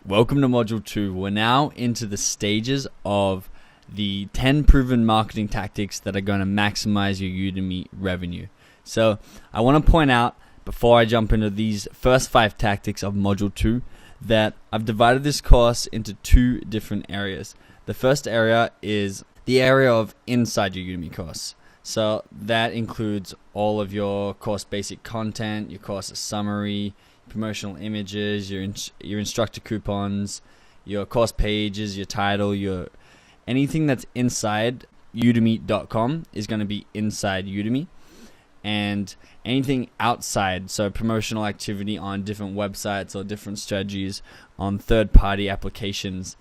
Welcome to Module 2. We're now into the stages of the 10 proven marketing tactics that are going to maximize your Udemy revenue. So I want to point out, before I jump into these first 5 tactics of Module 2, that I've divided this course into 2 different areas. The first area is the area of inside your Udemy course. So that includes all of your course basic content, your course summary, promotional images, your instructor coupons, your course pages, your title, your anything that's inside udemy.com is going to be inside Udemy, and anything outside, so promotional activity on different websites or different strategies on third-party applications,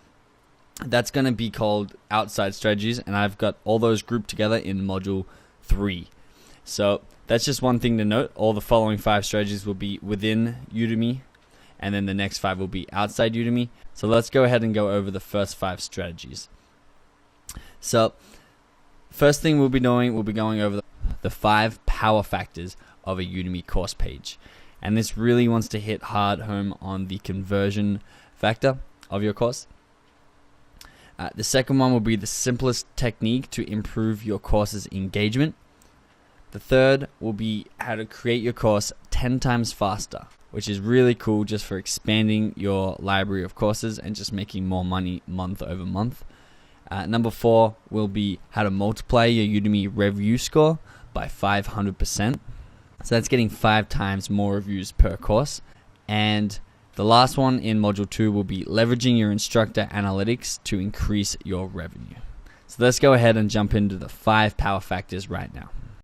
that's going to be called outside strategies, and I've got all those grouped together in Module 3. So that's just one thing to note. All the following 5 strategies will be within Udemy, and then the next 5 will be outside Udemy. So let's go ahead and go over the first 5 strategies. So first thing we'll be going over the 5 power factors of a Udemy course page. And this really wants to hit hard home on the conversion factor of your course. The second one will be the simplest technique to improve your course's engagement. The third will be how to create your course 10 times faster, which is really cool just for expanding your library of courses and just making more money month over month. Number 4 will be how to multiply your Udemy review score by 500%. So that's getting 5 times more reviews per course. And the last one in Module 2 will be leveraging your instructor analytics to increase your revenue. So let's go ahead and jump into the 5 power factors right now.